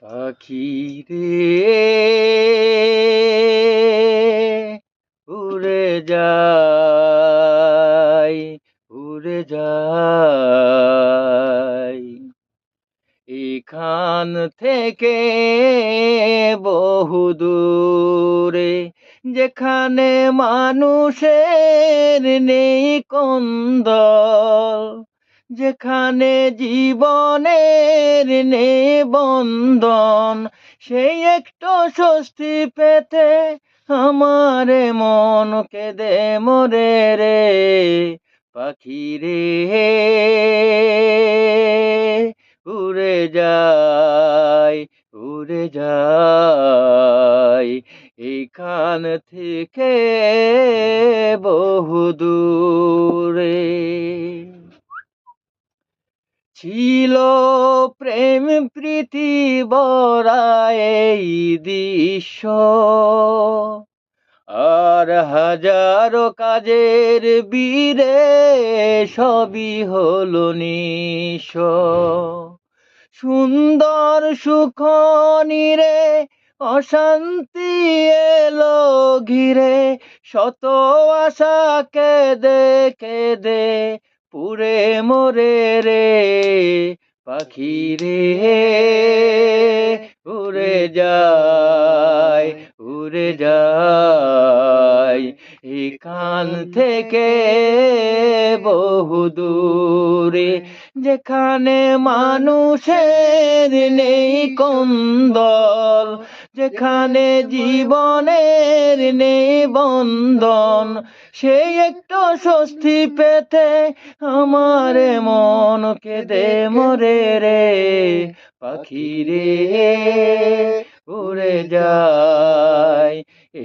পাখি রে উড়ে যায়, উড়ে যায় এখান থেকে বহু দূরে, যেখানে মানুষের নেই কন্দল, যেখানে জীবনের নেই বন্ধন। সেই একটু স্বস্তি পেতে আমার মন কেঁদে মরে রে। পাখি রে উড়ে যায়, উড়ে যায় এখান থেকে বহু দূরে। ছিল প্রেম প্রীতি ভরা এই দৃশ্য, আর হাজারো কাজের বীরে সবই হলো নিঃস্ব। সুন্দর সুখ নিরে অশান্তি এলো ঘিরে, শত আশা কেঁদে কেঁদে পুড়ে মরে রে। পাখি রে উড়ে যায়, উড়ে যায় এখান থেকে বহু দূরে, যেখানে মানুষের নেই কন্দল, যেখানে জীবনের নেই বন্ধন। সেই একটু স্বস্তি পেতে আমার মন কেঁদে মরে রে। পাখি রে উড়ে যায়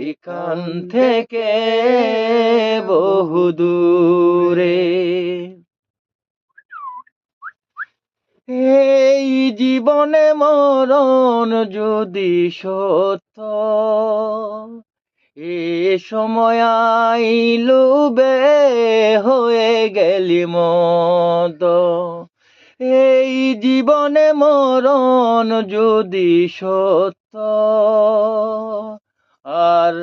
এখান থেকে বহু দূরে। এই জীবনে মরণ যদি সত্য, এ সময় আইলুবে হয়ে গেলি মত। এই জীবনে মরণ যদি সত্য, আর